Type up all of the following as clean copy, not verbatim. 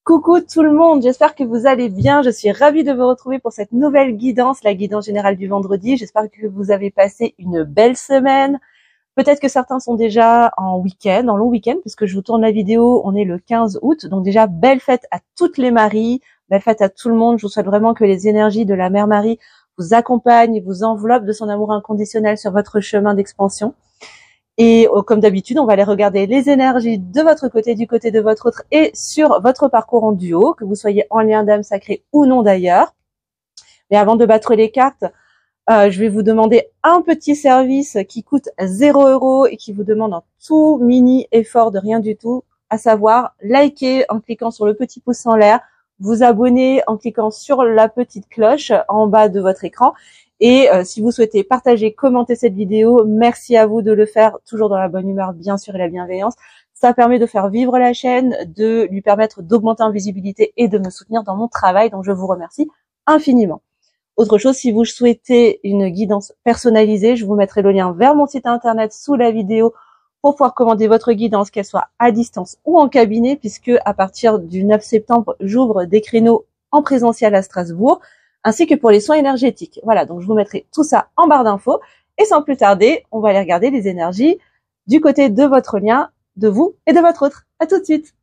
Coucou tout le monde, j'espère que vous allez bien. Je suis ravie de vous retrouver pour cette nouvelle guidance, la guidance générale du vendredi. J'espère que vous avez passé une belle semaine. Peut-être que certains sont déjà en week-end, en long week-end, puisque je vous tourne la vidéo, on est le 15 août. Donc déjà, belle fête à toutes les Maries, belle fête à tout le monde. Je vous souhaite vraiment que les énergies de la Mère Marie vous accompagnent et vous enveloppent de son amour inconditionnel sur votre chemin d'expansion. Et comme d'habitude, on va aller regarder les énergies de votre côté, du côté de votre autre et sur votre parcours en duo, que vous soyez en lien d'âme sacrée ou non d'ailleurs. Mais avant de battre les cartes, je vais vous demander un petit service qui coûte 0 € et qui vous demande un tout mini effort de rien du tout, à savoir liker en cliquant sur le petit pouce en l'air, vous abonner en cliquant sur la petite cloche en bas de votre écran. Et si vous souhaitez partager, commenter cette vidéo, merci à vous de le faire, toujours dans la bonne humeur, bien sûr, et la bienveillance. Ça permet de faire vivre la chaîne, de lui permettre d'augmenter en visibilité et de me soutenir dans mon travail. Donc, je vous remercie infiniment. Autre chose, si vous souhaitez une guidance personnalisée, je vous mettrai le lien vers mon site internet sous la vidéo pour pouvoir commander votre guidance, qu'elle soit à distance ou en cabinet, puisque à partir du 9 septembre, j'ouvre des créneaux en présentiel à Strasbourg, ainsi que pour les soins énergétiques. Voilà, donc je vous mettrai tout ça en barre d'infos. Et sans plus tarder, on va aller regarder les énergies du côté de votre lien, de vous et de votre autre. À tout de suite.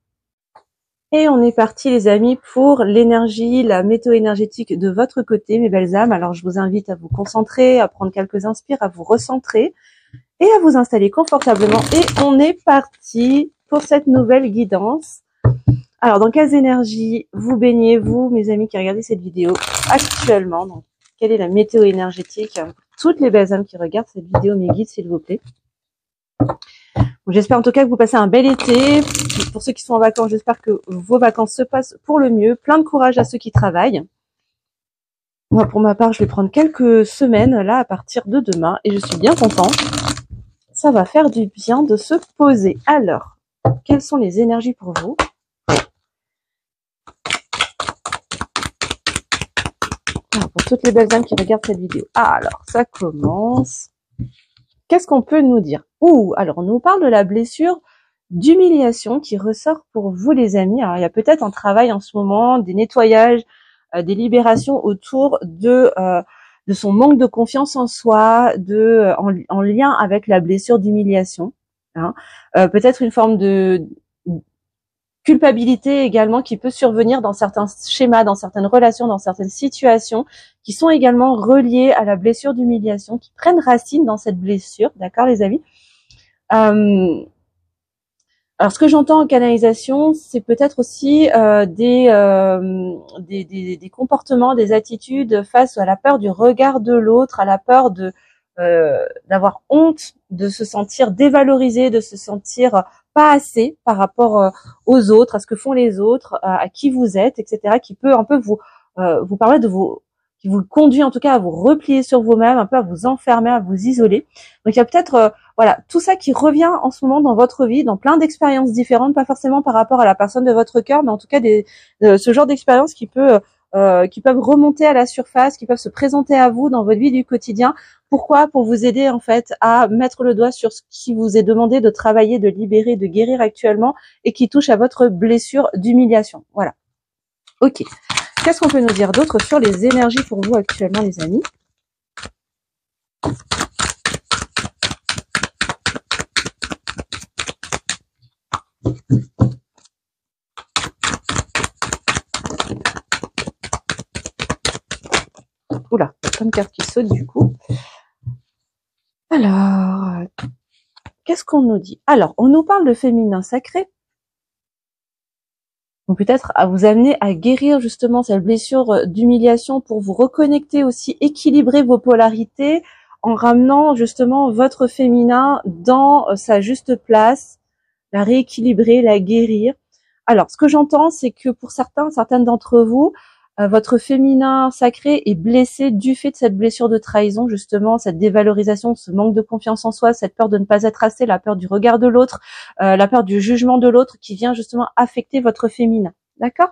Et on est parti les amis pour l'énergie, la météo énergétique de votre côté, mes belles âmes. Alors je vous invite à vous concentrer, à prendre quelques inspires, à vous recentrer et à vous installer confortablement. Et on est parti pour cette nouvelle guidance. Alors, dans quelles énergies vous baignez, vous, mes amis qui regardez cette vidéo actuellement? Donc, quelle est la météo énergétique? Toutes les belles âmes qui regardent cette vidéo, mes guides, s'il vous plaît. J'espère en tout cas que vous passez un bel été. Pour ceux qui sont en vacances, j'espère que vos vacances se passent pour le mieux. Plein de courage à ceux qui travaillent. Moi, pour ma part, je vais prendre quelques semaines, là, à partir de demain. Et je suis bien contente. Ça va faire du bien de se poser. Alors, quelles sont les énergies pour vous? Pour toutes les belles âmes qui regardent cette vidéo. Alors, ça commence. Qu'est-ce qu'on peut nous dire? Alors, on nous parle de la blessure d'humiliation qui ressort pour vous, les amis. Alors, il y a peut-être un travail en ce moment, des nettoyages, des libérations autour de son manque de confiance en soi, en lien avec la blessure d'humiliation. Hein. Peut-être une forme de culpabilité également qui peut survenir dans certains schémas, dans certaines relations, dans certaines situations qui sont également reliées à la blessure d'humiliation, qui prennent racine dans cette blessure, d'accord les amis? Alors ce que j'entends en canalisation, c'est peut-être aussi des comportements, des attitudes face à la peur du regard de l'autre, à la peur de d'avoir honte, de se sentir dévalorisé, de se sentir pas assez par rapport aux autres, à ce que font les autres, à qui vous êtes, etc., qui peut un peu vous permettre qui vous conduit en tout cas à vous replier sur vous-même, un peu à vous enfermer, à vous isoler. Donc il y a peut-être voilà tout ça qui revient en ce moment dans votre vie, dans plein d'expériences différentes, pas forcément par rapport à la personne de votre cœur, mais en tout cas ce genre d'expériences qui peuvent remonter à la surface, qui peuvent se présenter à vous dans votre vie du quotidien. Pourquoi? Pour vous aider en fait à mettre le doigt sur ce qui vous est demandé de travailler, de libérer, de guérir actuellement et qui touche à votre blessure d'humiliation. Voilà. Ok. Qu'est-ce qu'on peut nous dire d'autre sur les énergies pour vous actuellement, les amis? Oula, il y a plein de cartes qui sautent du coup. Alors, qu'est-ce qu'on nous dit? Alors, on nous parle de féminin sacré. Donc peut-être à vous amener à guérir justement cette blessure d'humiliation pour vous reconnecter aussi, équilibrer vos polarités en ramenant justement votre féminin dans sa juste place, la rééquilibrer, la guérir. Alors, ce que j'entends, c'est que pour certaines d'entre vous, votre féminin sacré est blessé du fait de cette blessure de trahison, justement, cette dévalorisation, ce manque de confiance en soi, cette peur de ne pas être assez, la peur du regard de l'autre, la peur du jugement de l'autre qui vient justement affecter votre féminin. D'accord?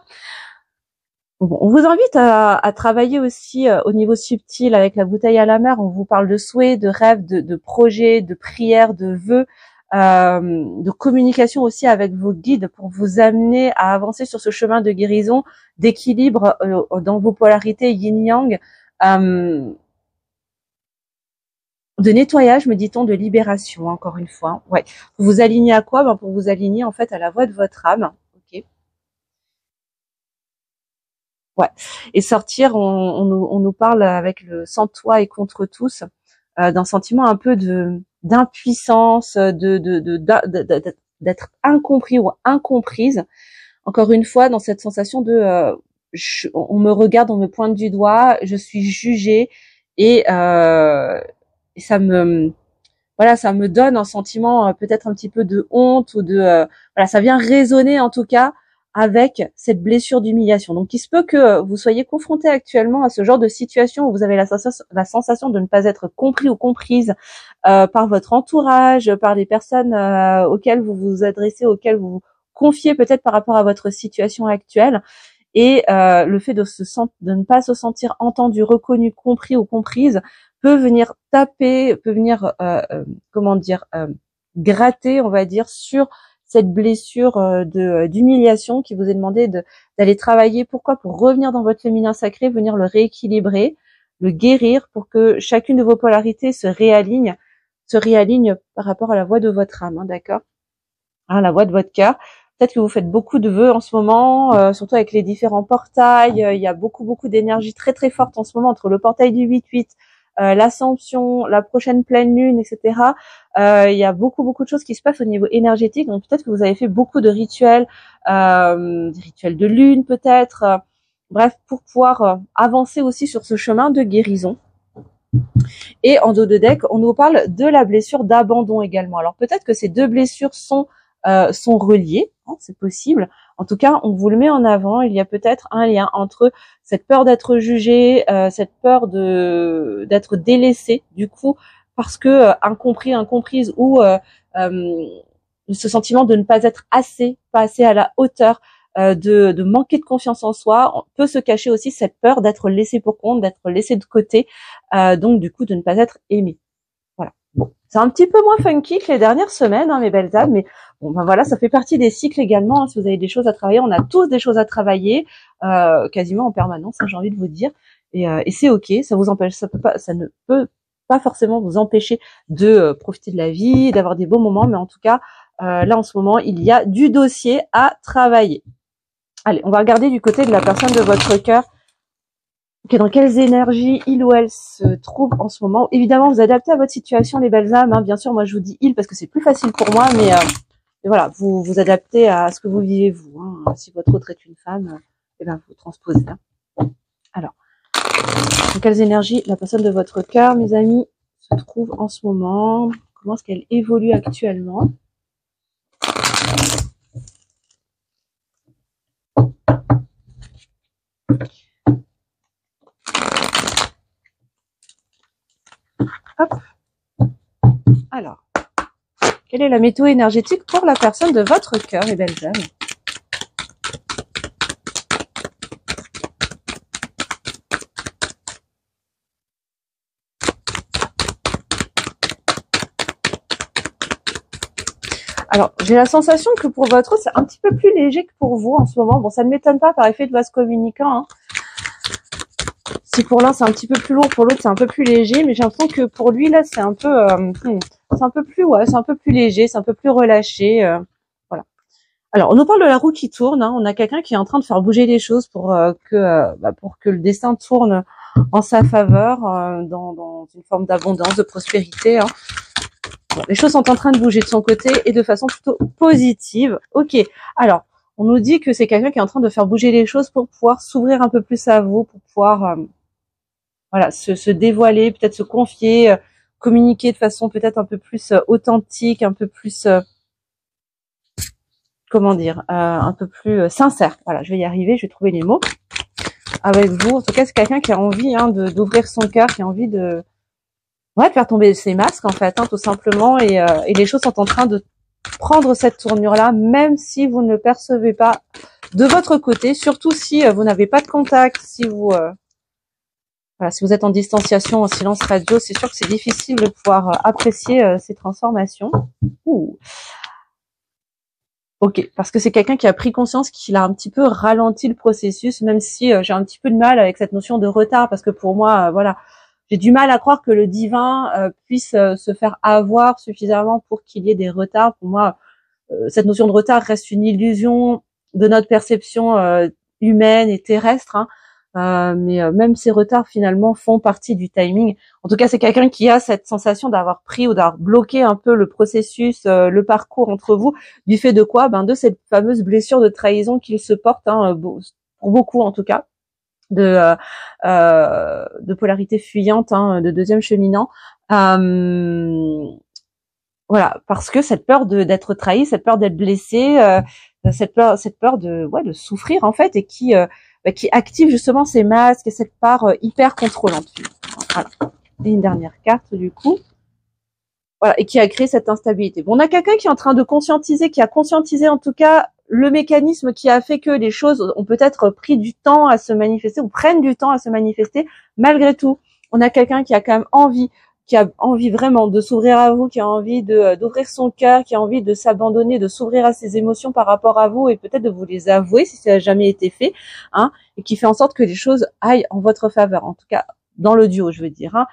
Bon, on vous invite à travailler aussi au niveau subtil avec la bouteille à la mer. On vous parle de souhaits, de rêves, de projets, de prières, de vœux, de communication aussi avec vos guides pour vous amener à avancer sur ce chemin de guérison, d'équilibre dans vos polarités yin-yang, de nettoyage, me dit-on, de libération, encore une fois. Ouais. Vous vous alignez à quoi? Ben, pour vous aligner en fait à la voix de votre âme. Ok. Ouais. Et sortir, on nous parle avec le sans toi et contre tous, d'un sentiment un peu d'impuissance, d'être incompris ou incomprise. Encore une fois, dans cette sensation de on me regarde, on me pointe du doigt, je suis jugée et ça me ça me donne un sentiment peut-être un petit peu de honte ou de voilà, ça vient résonner en tout cas avec cette blessure d'humiliation. Donc il se peut que vous soyez confronté actuellement à ce genre de situation où vous avez la sensation de ne pas être compris ou comprise par votre entourage, par les personnes auxquelles vous vous adressez, auxquelles vous vous confiez peut-être par rapport à votre situation actuelle. Et le fait de ne pas se sentir entendu, reconnu, compris ou comprise peut venir taper, peut venir gratter, on va dire, sur cette blessure d'humiliation qui vous est demandé d'aller travailler. Pourquoi? Pour revenir dans votre féminin sacré, venir le rééquilibrer, le guérir pour que chacune de vos polarités se réaligne par rapport à la voix de votre âme, hein, d'accord, hein, la voix de votre cœur. Peut-être que vous faites beaucoup de vœux en ce moment, surtout avec les différents portails. Il y a beaucoup d'énergie très très forte en ce moment entre le portail du 8-8, l'ascension, la prochaine pleine lune, etc. Il y a beaucoup de choses qui se passent au niveau énergétique. Donc peut-être que vous avez fait beaucoup de rituels, des rituels de lune peut-être. Bref, pour pouvoir avancer aussi sur ce chemin de guérison. Et en dos de deck, on nous parle de la blessure d'abandon également. Alors peut-être que ces deux blessures sont reliées, hein, c'est possible. En tout cas, on vous le met en avant. Il y a peut-être un lien entre cette peur d'être jugé, cette peur d'être délaissé, du coup, parce que incompris, incomprise, ou ce sentiment de ne pas être pas assez à la hauteur, de manquer de confiance en soi. On peut se cacher aussi cette peur d'être laissé pour compte, d'être laissé de côté, donc du coup de ne pas être aimé. Voilà. Bon, c'est un petit peu moins funky que les dernières semaines, hein, mes belles âmes, mais bon, ben voilà, ça fait partie des cycles également. Hein, si vous avez des choses à travailler, on a tous des choses à travailler, quasiment en permanence, hein, j'ai envie de vous dire, et c'est ok. Ça vous empêche, ça ne peut pas forcément vous empêcher de profiter de la vie, d'avoir des beaux moments, mais en tout cas, là en ce moment, il y a du dossier à travailler. Allez, on va regarder du côté de la personne de votre cœur. Okay, dans quelles énergies il ou elle se trouve en ce moment. Évidemment, vous adaptez à votre situation, les belles âmes. Hein. Bien sûr, moi je vous dis il parce que c'est plus facile pour moi, mais voilà, vous vous adaptez à ce que vous vivez vous. Hein. Si votre autre est une femme, eh ben vous transposez. Hein. Alors, dans quelles énergies la personne de votre cœur, mes amis, se trouve en ce moment? Comment est-ce qu'elle évolue actuellement? Hop. Alors, quelle est la météo énergétique pour la personne de votre cœur, les belles âmes? Alors, j'ai la sensation que pour votre autre, c'est un petit peu plus léger que pour vous en ce moment. Bon, ça ne m'étonne pas par effet de vase communicant. Hein. Si pour l'un c'est un petit peu plus lourd, pour l'autre c'est un peu plus léger, mais j'ai l'impression que pour lui là c'est un peu, c'est un peu plus, c'est un peu plus léger, c'est un peu plus relâché, voilà. Alors on nous parle de la roue qui tourne, hein. On a quelqu'un qui est en train de faire bouger les choses pour que le destin tourne en sa faveur, dans une forme d'abondance, de prospérité. Hein. Bon, les choses sont en train de bouger de son côté et de façon plutôt positive. Ok. Alors on nous dit que c'est quelqu'un qui est en train de faire bouger les choses pour pouvoir s'ouvrir un peu plus à vous, pour pouvoir voilà, se dévoiler, peut-être se confier, communiquer de façon peut-être un peu plus authentique, un peu plus, un peu plus sincère. Voilà, je vais y arriver, je vais trouver les mots avec vous. En tout cas, c'est quelqu'un qui a envie d'ouvrir son cœur, qui a envie de faire tomber ses masques en fait, hein, tout simplement. Et les choses sont en train de prendre cette tournure-là, même si vous ne le percevez pas de votre côté, surtout si vous n'avez pas de contact, si vous Voilà, si vous êtes en distanciation, en silence radio, c'est sûr que c'est difficile de pouvoir apprécier ces transformations. Ouh. Ok, parce que c'est quelqu'un qui a pris conscience qu'il a un petit peu ralenti le processus, même si j'ai un petit peu de mal avec cette notion de retard, parce que pour moi, voilà, j'ai du mal à croire que le divin puisse se faire avoir suffisamment pour qu'il y ait des retards. Pour moi, cette notion de retard reste une illusion de notre perception humaine et terrestre, hein. Mais même ces retards finalement font partie du timing. En tout cas, c'est quelqu'un qui a cette sensation d'avoir pris ou d'avoir bloqué un peu le processus, le parcours entre vous, du fait de quoi? Ben de cette fameuse blessure de trahison qu'il se porte, hein, pour beaucoup en tout cas, de polarité fuyante, hein, de deuxième cheminant. Voilà, parce que cette peur d'être trahi, cette peur d'être blessé, cette peur de souffrir en fait, et qui active justement ces masques et cette part hyper contrôlante. Voilà. Et une dernière carte du coup. Voilà, et qui a créé cette instabilité. Bon, on a quelqu'un qui est en train de conscientiser, qui a conscientisé en tout cas le mécanisme qui a fait que les choses ont peut-être pris du temps à se manifester ou prennent du temps à se manifester. Malgré tout, on a quelqu'un qui a quand même envie, qui a envie vraiment de s'ouvrir à vous, qui a envie d'ouvrir son cœur, qui a envie de s'abandonner, de s'ouvrir à ses émotions par rapport à vous et peut-être de vous les avouer si ça n'a jamais été fait, hein, et qui fait en sorte que les choses aillent en votre faveur, en tout cas dans le duo, je veux dire, hein.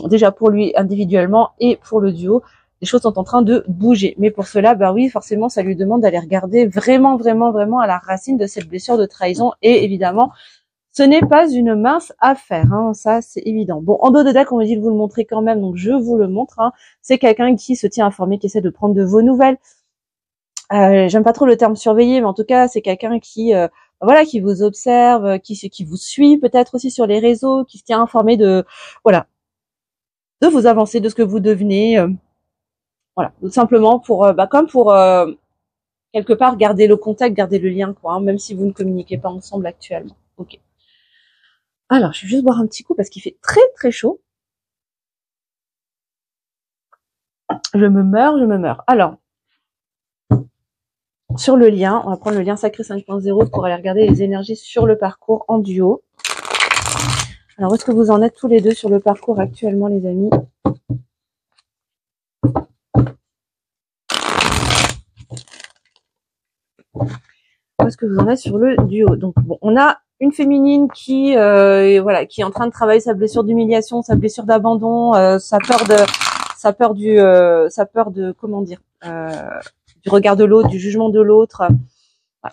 Déjà pour lui individuellement et pour le duo, les choses sont en train de bouger. Mais pour cela, bah oui, forcément, ça lui demande d'aller regarder vraiment, vraiment, vraiment à la racine de cette blessure de trahison. Et évidemment, ce n'est pas une mince affaire, hein, ça c'est évident. Bon, en dos de deck, on me dit de vous le montrer quand même, donc je vous le montre, hein. C'est quelqu'un qui se tient informé, qui essaie de prendre de vos nouvelles. J'aime pas trop le terme surveiller, mais en tout cas, c'est quelqu'un qui voilà, qui vous observe, qui vous suit peut-être aussi sur les réseaux, qui se tient informé de voilà, de vos avancées, de ce que vous devenez, voilà, tout simplement pour comme pour quelque part garder le contact, garder le lien, quoi, hein, même si vous ne communiquez pas ensemble actuellement. Ok. Alors, je vais juste boire un petit coup parce qu'il fait très très chaud. Je me meurs. Alors, sur le lien, on va prendre le lien sacré 5.0 pour aller regarder les énergies sur le parcours en duo. Alors, où est-ce que vous en êtes tous les deux sur le parcours actuellement, les amis? Où est-ce que vous en êtes sur le duo? Donc, bon, on a une féminine qui, voilà, qui est en train de travailler sa blessure d'humiliation, sa blessure d'abandon, sa peur de, comment dire, du regard de l'autre, du jugement de l'autre,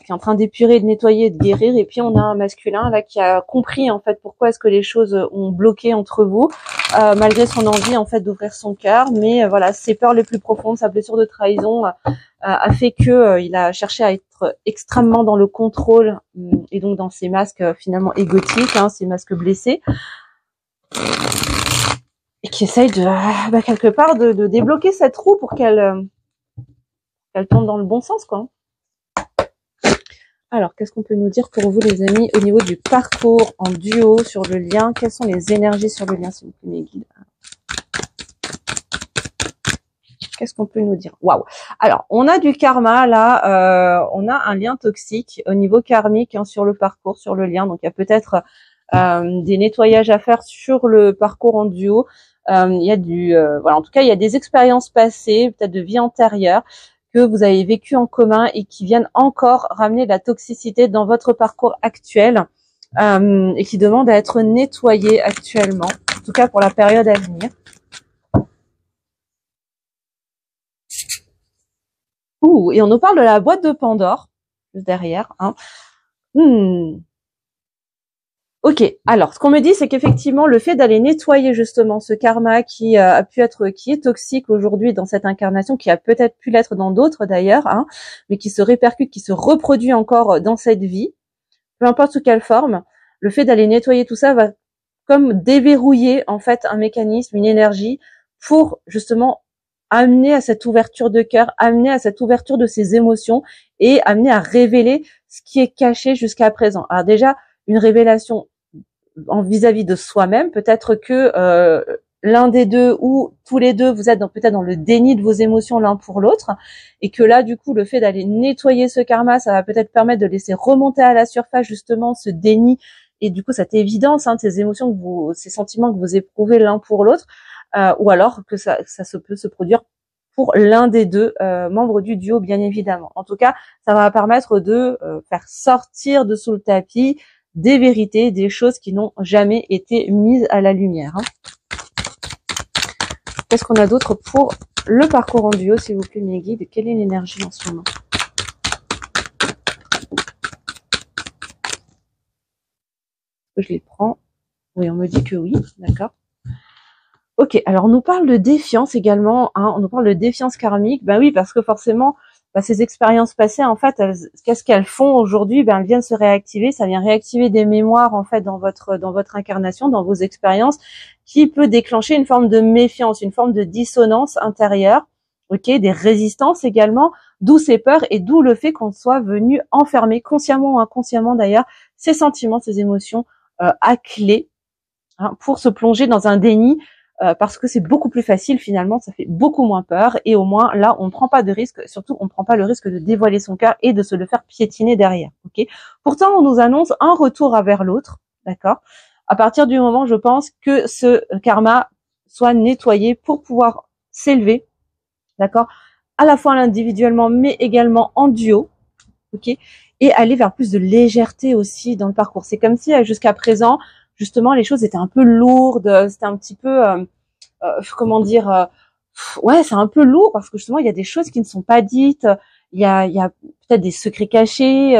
qui est en train d'épurer, de nettoyer, de guérir. Et puis on a un masculin là qui a compris en fait pourquoi est-ce que les choses ont bloqué entre vous, malgré son envie en fait d'ouvrir son cœur. Mais voilà, ses peurs les plus profondes, sa blessure de trahison a fait que il a cherché à être extrêmement dans le contrôle et donc dans ces masques finalement égotiques, hein, ces masques blessés, et qui essaye de quelque part de débloquer cette roue pour qu'elle tombe dans le bon sens, quoi. Alors, qu'est-ce qu'on peut nous dire pour vous, les amis, au niveau du parcours en duo sur le lien? Quelles sont les énergies sur le lien, s'il vous plaît, mes guides? Qu'est-ce qu'on peut nous dire? Waouh! Alors, on a du karma, là, on a un lien toxique au niveau karmique, hein, sur le parcours, sur le lien. Donc, il y a peut-être des nettoyages à faire sur le parcours en duo. Il y a voilà, en tout cas, il y a des expériences passées, peut-être de vie antérieure, que vous avez vécu en commun et qui viennent encore ramener de la toxicité dans votre parcours actuel, et qui demandent à être nettoyés actuellement, en tout cas pour la période à venir. Ouh, et on nous parle de la boîte de Pandore, juste derrière, hein. Ok, alors ce qu'on me dit, c'est qu'effectivement le fait d'aller nettoyer justement ce karma qui est toxique aujourd'hui dans cette incarnation, qui a peut-être pu l'être dans d'autres d'ailleurs, hein, mais qui se répercute, qui se reproduit encore dans cette vie, peu importe sous quelle forme, le fait d'aller nettoyer tout ça va comme déverrouiller en fait un mécanisme, une énergie pour justement amener à cette ouverture de cœur, amener à cette ouverture de ses émotions et amener à révéler ce qui est caché jusqu'à présent. Alors déjà, une révélation en vis-à-vis de soi-même, peut-être que l'un des deux ou tous les deux, vous êtes peut-être dans le déni de vos émotions l'un pour l'autre, et que là, du coup, le fait d'aller nettoyer ce karma, ça va peut-être permettre de laisser remonter à la surface justement ce déni et du coup cette évidence de ces émotions ces sentiments que vous éprouvez l'un pour l'autre, ou alors que ça peut se produire pour l'un des deux membres du duo, bien évidemment. En tout cas, ça va permettre de faire sortir de sous le tapis des vérités, des choses qui n'ont jamais été mises à la lumière. Qu'est-ce qu'on a d'autre pour le parcours en duo, s'il vous plaît, mes guides? Quelle est l'énergie en ce moment? Je les prends. Oui, on me dit que oui, d'accord. Ok, alors on nous parle de défiance également, on nous parle de défiance karmique. Ben oui, parce que forcément, ces expériences passées, en fait, qu'est-ce qu'elles font aujourd'hui? Elles viennent se réactiver, ça vient réactiver des mémoires en fait dans votre incarnation, dans vos expériences, qui peut déclencher une forme de méfiance, une forme de dissonance intérieure, ok, des résistances également, d'où ces peurs et d'où le fait qu'on soit venu enfermer, consciemment ou inconsciemment d'ailleurs, ces sentiments, ces émotions à clé, pour se plonger dans un déni. Parce que c'est beaucoup plus facile finalement, ça fait beaucoup moins peur et au moins là on ne prend pas de risque, surtout on ne prend pas le risque de dévoiler son cœur et de se le faire piétiner derrière. Ok. Pourtant on nous annonce un retour vers l'autre, d'accord. À partir du moment, je pense, que ce karma soit nettoyé pour pouvoir s'élever, d'accord, à la fois individuellement mais également en duo, ok, et aller vers plus de légèreté aussi dans le parcours. C'est comme si jusqu'à présent, justement, les choses étaient un peu lourdes, c'était un petit peu, comment dire, ouais, c'est un peu lourd parce que justement, il y a des choses qui ne sont pas dites, il y a peut-être des secrets cachés,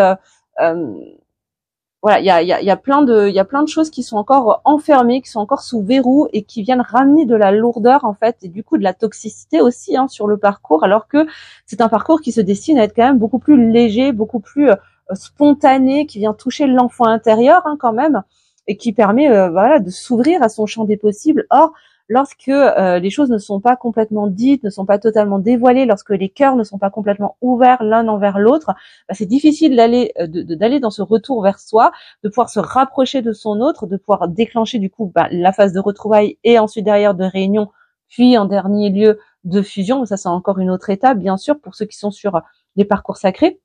voilà, il y a plein de choses qui sont encore enfermées, qui sont encore sous verrou et qui viennent ramener de la lourdeur en fait et du coup de la toxicité aussi sur le parcours, alors que c'est un parcours qui se destine à être quand même beaucoup plus léger, beaucoup plus spontané, qui vient toucher l'enfant intérieur quand même et qui permet voilà de s'ouvrir à son champ des possibles. Or, lorsque les choses ne sont pas complètement dites, ne sont pas totalement dévoilées, lorsque les cœurs ne sont pas complètement ouverts l'un envers l'autre, c'est difficile d'aller d'aller dans ce retour vers soi, de pouvoir se rapprocher de son autre, de pouvoir déclencher du coup la phase de retrouvailles et ensuite derrière de réunion, puis en dernier lieu de fusion. Ça c'est encore une autre étape bien sûr pour ceux qui sont sur les parcours sacrés.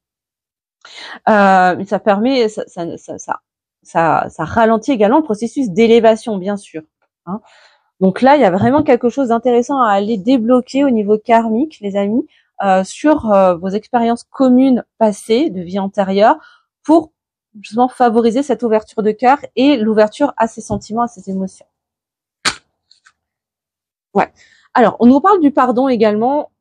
Mais ça permet, ça ralentit également le processus d'élévation bien sûr. Donc là, il y a vraiment quelque chose d'intéressant à aller débloquer au niveau karmique, les amis, sur vos expériences communes passées, de vie antérieure, pour justement favoriser cette ouverture de cœur et l'ouverture à ses sentiments, à ses émotions. Ouais. Alors, on nous parle du pardon également,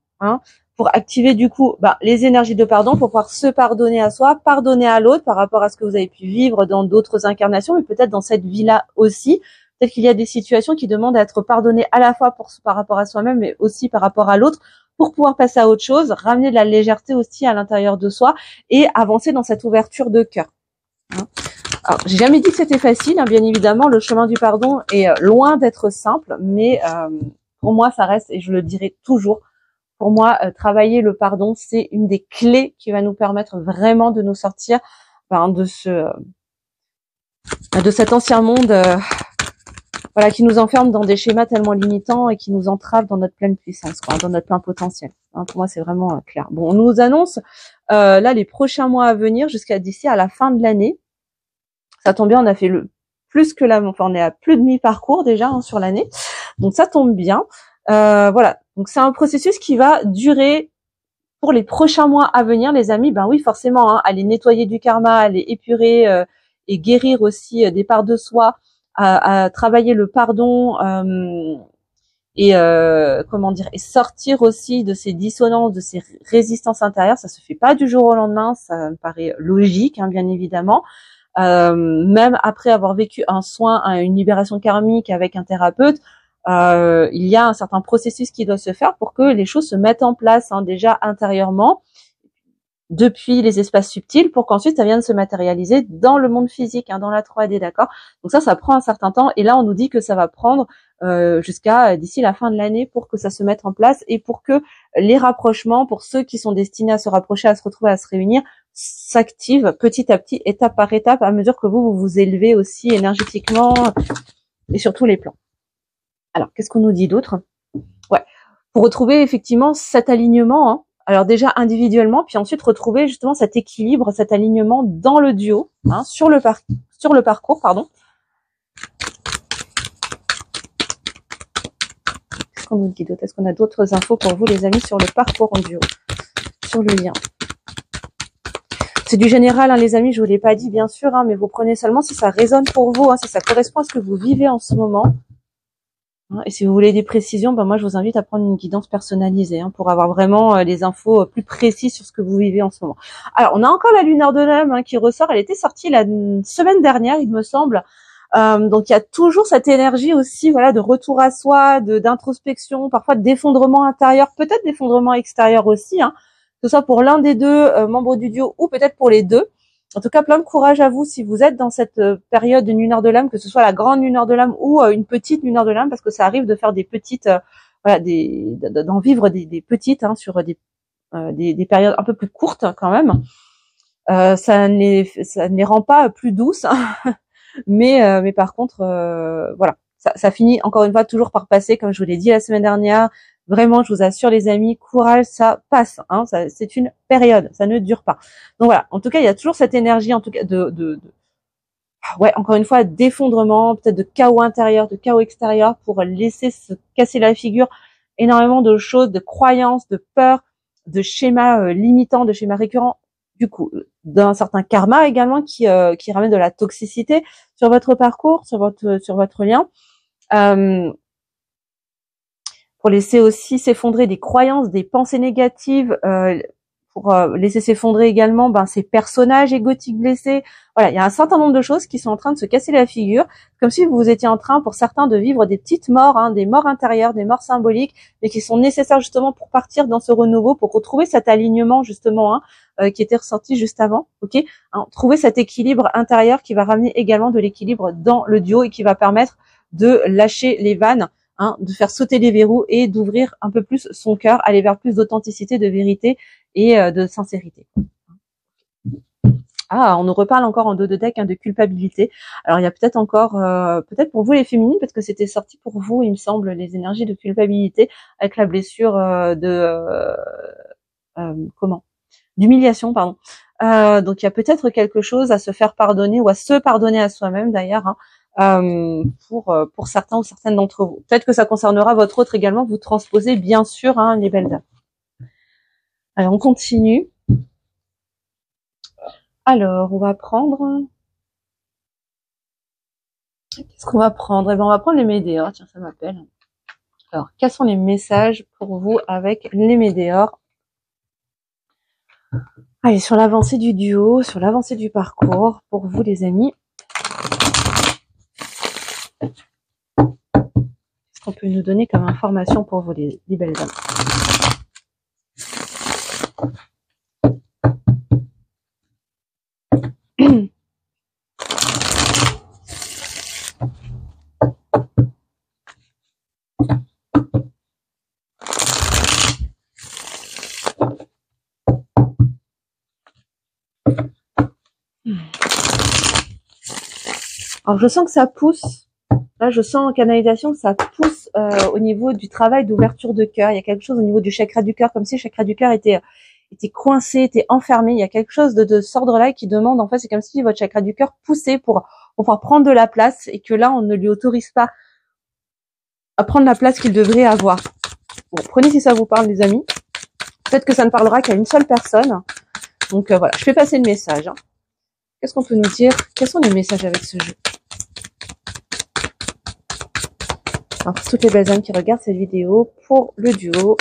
pour activer du coup les énergies de pardon, pour pouvoir se pardonner à soi, pardonner à l'autre par rapport à ce que vous avez pu vivre dans d'autres incarnations, mais peut-être dans cette vie-là aussi. Peut-être qu'il y a des situations qui demandent à être pardonnées à la fois par rapport à soi-même, mais aussi par rapport à l'autre, pour pouvoir passer à autre chose, ramener de la légèreté aussi à l'intérieur de soi et avancer dans cette ouverture de cœur. Alors, j'ai jamais dit que c'était facile, bien évidemment, le chemin du pardon est loin d'être simple, mais pour moi, ça reste, et je le dirai toujours, pour moi, travailler le pardon, c'est une des clés qui va nous permettre vraiment de nous sortir de cet ancien monde voilà, qui nous enferme dans des schémas tellement limitants et qui nous entravent dans notre pleine puissance, dans notre plein potentiel. Pour moi, c'est vraiment clair. Bon, on nous annonce là les prochains mois à venir jusqu'à d'ici à la fin de l'année. Ça tombe bien, on a fait plus que on est à plus de mi-parcours déjà sur l'année, donc ça tombe bien. Voilà, donc c'est un processus qui va durer pour les prochains mois à venir, les amis. Ben oui, forcément, aller nettoyer du karma, aller épurer et guérir aussi des parts de soi, à travailler le pardon et et sortir aussi de ces dissonances, de ces résistances intérieures. Ça se fait pas du jour au lendemain, ça me paraît logique, bien évidemment. Même après avoir vécu un soin, une libération karmique avec un thérapeute, il y a un certain processus qui doit se faire pour que les choses se mettent en place déjà intérieurement, depuis les espaces subtils, pour qu'ensuite ça vienne se matérialiser dans le monde physique, dans la 3D, d'accord. Donc ça prend un certain temps, et là on nous dit que ça va prendre jusqu'à d'ici la fin de l'année pour que ça se mette en place et pour que les rapprochements, pour ceux qui sont destinés à se rapprocher, à se retrouver, à se réunir, s'activent petit à petit, étape par étape, à mesure que vous vous élevez aussi énergétiquement et sur tous les plans. Alors, qu'est-ce qu'on nous dit d'autre? Ouais, pour retrouver effectivement cet alignement, alors déjà individuellement, puis ensuite retrouver justement cet équilibre, cet alignement dans le duo, sur sur le parcours, pardon. Qu'est-ce qu'on nous dit d'autre? Est-ce qu'on a d'autres infos pour vous, les amis, sur le parcours en duo, sur le lien? C'est du général, hein, les amis, je vous l'ai pas dit, bien sûr, hein, mais vous prenez seulement si ça résonne pour vous, hein, si ça correspond à ce que vous vivez en ce moment. Et si vous voulez des précisions, ben moi, je vous invite à prendre une guidance personnalisée, hein, pour avoir vraiment les infos plus précises sur ce que vous vivez en ce moment. Alors, on a encore la lunaire de l'âme, hein, qui ressort. Elle était sortie la semaine dernière, il me semble. Donc, il y a toujours cette énergie aussi, voilà, de retour à soi, d'introspection, parfois d'effondrement intérieur, peut-être d'effondrement extérieur aussi, hein, que ce soit pour l'un des deux membres du duo ou peut-être pour les deux. En tout cas, plein de courage à vous si vous êtes dans cette période de lunaire de l'âme, que ce soit la grande lunaire de l'âme ou une petite lunaire de l'âme, parce que ça arrive de faire des petites, voilà, d'en vivre des petites, hein, sur des périodes un peu plus courtes quand même. Ça ne les rend pas plus douces, hein, mais par contre, voilà, ça finit encore une fois toujours par passer, comme je vous l'ai dit la semaine dernière. Vraiment, je vous assure, les amis, courage, ça passe, hein, c'est une période, ça ne dure pas. Donc voilà, en tout cas, il y a toujours cette énergie, en tout cas, ouais, encore une fois, d'effondrement, peut-être de chaos intérieur, de chaos extérieur, pour laisser se casser la figure énormément de choses, de croyances, de peurs, de schémas limitants, de schémas récurrents, du coup, d'un certain karma également qui ramène de la toxicité sur votre parcours, sur votre lien. Pour laisser aussi s'effondrer des croyances, des pensées négatives, pour laisser s'effondrer également ces personnages égotiques blessés. Voilà, il y a un certain nombre de choses qui sont en train de se casser la figure, comme si vous étiez en train, pour certains, de vivre des petites morts, hein, des morts intérieures, des morts symboliques, mais qui sont nécessaires justement pour partir dans ce renouveau, pour retrouver cet alignement justement, hein, qui était ressorti juste avant, ok, hein, trouver cet équilibre intérieur qui va ramener également de l'équilibre dans le duo et qui va permettre de lâcher les vannes, hein, de faire sauter les verrous et d'ouvrir un peu plus son cœur, aller vers plus d'authenticité, de vérité et de sincérité. Ah, on nous reparle encore en dos de deck, hein, de culpabilité. Alors il y a peut-être encore, peut-être pour vous les féminines, parce que c'était sorti pour vous, il me semble, les énergies de culpabilité avec la blessure d'humiliation, pardon. Donc il y a peut-être quelque chose à se faire pardonner ou à se pardonner à soi-même d'ailleurs, hein, pour certains ou certaines d'entre vous. Peut-être que ça concernera votre autre également. Vous transposez bien sûr, hein, les belles dames. Alors on continue. Alors on va prendre. Qu'est-ce qu'on va prendre? Eh ben on va prendre les météores. Tiens, ça m'appelle. Alors quels sont les messages pour vous avec les météores? Allez, sur l'avancée du duo, sur l'avancée du parcours, pour vous les amis. Qu'est-ce qu'on peut nous donner comme information pour vous les belles dames? Alors je sens que ça pousse. Là, je sens en canalisation que ça pousse au niveau du travail d'ouverture de cœur. Il y a quelque chose au niveau du chakra du cœur, comme si le chakra du cœur était coincé, était enfermé. Il y a quelque chose de cet ordre-là qui demande, en fait, c'est comme si votre chakra du cœur poussait pour pouvoir prendre de la place et que là, on ne lui autorise pas à prendre la place qu'il devrait avoir. Bon, prenez si ça vous parle, les amis. Peut-être que ça ne parlera qu'à une seule personne. Donc voilà, je fais passer le message. Hein. Qu'est-ce qu'on peut nous dire? Quels sont les messages avec ce jeu? Alors, pour toutes les belles âmes qui regardent cette vidéo, pour le duo.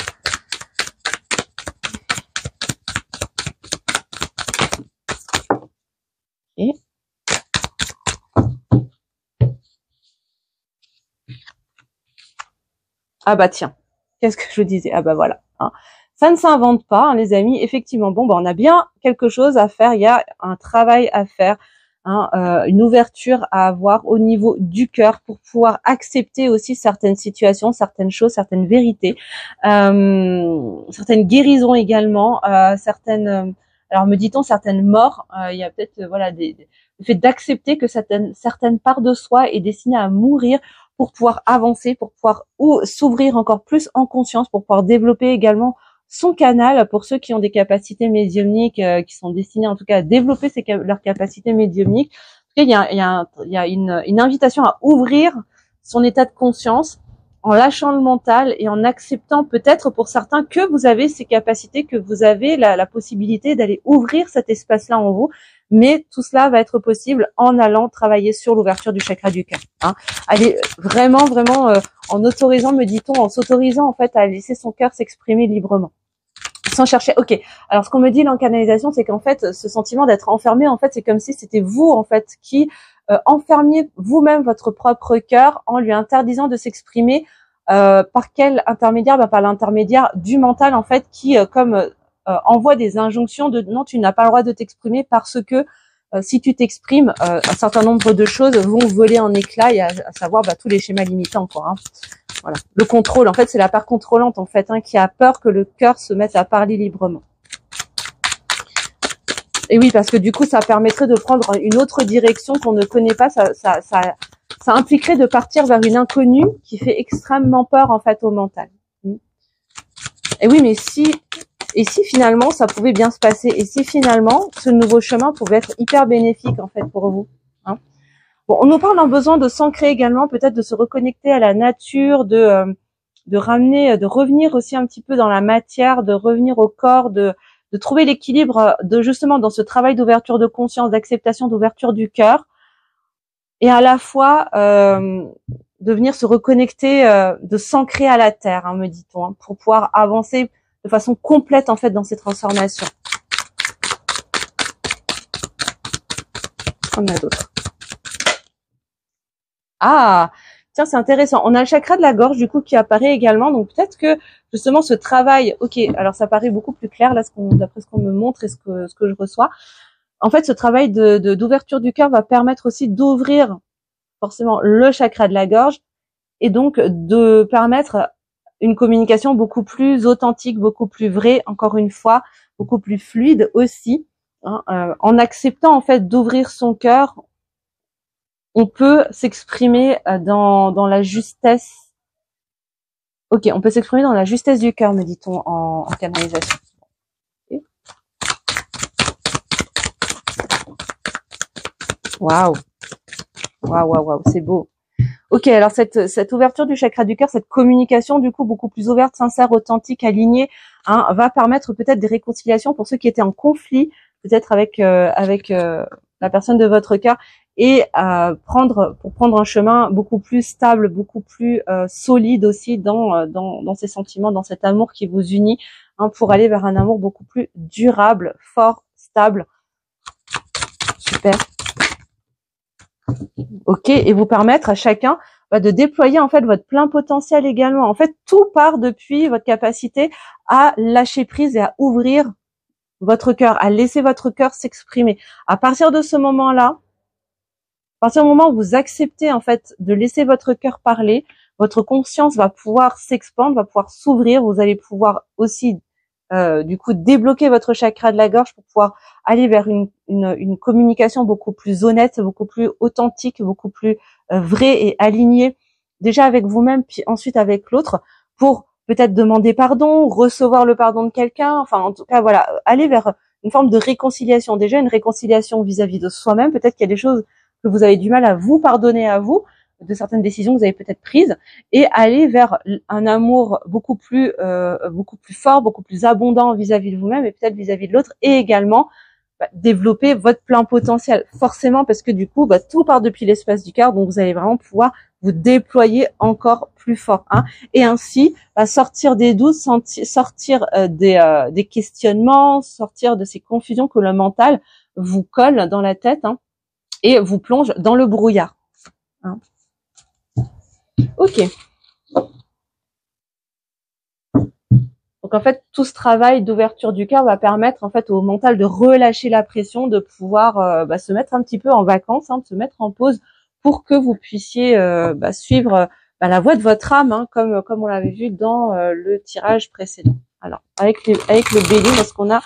Et ah bah tiens, qu'est-ce que je vous disais? Ah bah voilà. Hein. Ça ne s'invente pas, hein, les amis. Effectivement, bon, bah on a bien quelque chose à faire. Il y a un travail à faire. Hein, une ouverture à avoir au niveau du cœur pour pouvoir accepter aussi certaines situations, certaines choses, certaines vérités, certaines guérisons également, certaines, alors me dit-on certaines morts. Il y a peut-être voilà le fait d'accepter que certaines parts de soi est destinée à mourir pour pouvoir avancer, pour pouvoir s'ouvrir encore plus en conscience, pour pouvoir développer également son canal pour ceux qui ont des capacités médiumniques, qui sont destinés en tout cas à développer leurs capacités médiumniques. il y a, une invitation à ouvrir son état de conscience en lâchant le mental et en acceptant peut-être pour certains que vous avez ces capacités, que vous avez la possibilité d'aller ouvrir cet espace-là en vous. Mais tout cela va être possible en allant travailler sur l'ouverture du chakra du cœur. Hein. Allez vraiment, en autorisant, me dit-on, en s'autorisant en fait à laisser son cœur s'exprimer librement. Sans chercher. Ok. Alors ce qu'on me dit là en canalisation, c'est qu'en fait, ce sentiment d'être enfermé, en fait, c'est comme si c'était vous en fait qui enfermiez vous-même votre propre cœur en lui interdisant de s'exprimer. Par quel intermédiaire? Par l'intermédiaire du mental en fait, qui envoie des injonctions de non, tu n'as pas le droit de t'exprimer parce que si tu t'exprimes, un certain nombre de choses vont voler en éclats, et à savoir tous les schémas limitants, quoi. Hein. Voilà. Le contrôle, en fait, c'est la part contrôlante, en fait, qui a peur que le cœur se mette à parler librement. Et oui, parce que du coup, ça permettrait de prendre une autre direction qu'on ne connaît pas. Ça impliquerait de partir vers une inconnue qui fait extrêmement peur, en fait, au mental. Et oui, mais si finalement ça pouvait bien se passer, et si finalement ce nouveau chemin pouvait être hyper bénéfique, en fait, pour vous. Hein. Bon, on nous parle d'un besoin de s'ancrer également, peut-être de se reconnecter à la nature, de ramener, de revenir aussi un petit peu dans la matière, de revenir au corps, de trouver l'équilibre, de justement dans ce travail d'ouverture de conscience, d'acceptation, d'ouverture du cœur, et à la fois de venir se reconnecter, de s'ancrer à la terre, me dit-on, pour pouvoir avancer de façon complète en fait dans ces transformations. On a d'autres. Ah, tiens, c'est intéressant. On a le chakra de la gorge du coup qui apparaît également. Donc peut-être que justement ce travail, ok, alors ça paraît beaucoup plus clair là, d'après ce qu'on me montre et ce que je reçois. En fait, ce travail d'ouverture du cœur va permettre aussi d'ouvrir forcément le chakra de la gorge et donc de permettre une communication beaucoup plus authentique, beaucoup plus vraie, encore une fois, beaucoup plus fluide aussi. Hein, en acceptant en fait d'ouvrir son cœur, on peut s'exprimer dans la justesse. Ok, on peut s'exprimer dans la justesse du cœur, me dit-on en canalisation. Okay. Waouh, waouh, c'est beau. Ok, alors cette ouverture du chakra du cœur, cette communication du coup beaucoup plus ouverte, sincère, authentique, alignée, va permettre peut-être des réconciliations pour ceux qui étaient en conflit, peut-être avec la personne de votre cœur, et pour prendre un chemin beaucoup plus stable, beaucoup plus solide aussi dans ces sentiments, dans cet amour qui vous unit, pour aller vers un amour beaucoup plus durable, fort, stable. Super. Ok, et vous permettre à chacun de déployer en fait votre plein potentiel également. En fait, tout part depuis votre capacité à lâcher prise et à ouvrir votre cœur, à laisser votre cœur s'exprimer. À partir de ce moment-là, à partir du moment où vous acceptez en fait de laisser votre cœur parler, votre conscience va pouvoir s'expandre, va pouvoir s'ouvrir. Vous allez pouvoir aussi du coup débloquer votre chakra de la gorge pour pouvoir aller vers une communication beaucoup plus honnête, beaucoup plus authentique, beaucoup plus vraie et alignée, déjà avec vous-même, puis ensuite avec l'autre, pour peut-être demander pardon, recevoir le pardon de quelqu'un, enfin en tout cas voilà, aller vers une forme de réconciliation, déjà une réconciliation vis-à-vis de soi-même. Peut-être qu'il y a des choses que vous avez du mal à vous pardonner à vous, de certaines décisions que vous avez peut-être prises, et aller vers un amour beaucoup plus fort, beaucoup plus abondant vis-à-vis de vous-même et peut-être vis-à-vis de l'autre, et également développer votre plein potentiel, forcément, parce que du coup tout part depuis l'espace du cœur, donc vous allez vraiment pouvoir vous déployer encore plus fort, et ainsi sortir des doutes, sortir des questionnements, sortir de ces confusions que le mental vous colle dans la tête, et vous plonge dans le brouillard. Ok. Donc en fait, tout ce travail d'ouverture du cœur va permettre en fait au mental de relâcher la pression, de pouvoir se mettre un petit peu en vacances, de se mettre en pause pour que vous puissiez suivre la voie de votre âme, comme on l'avait vu dans le tirage précédent. Alors avec le Bélier, est-ce qu'on a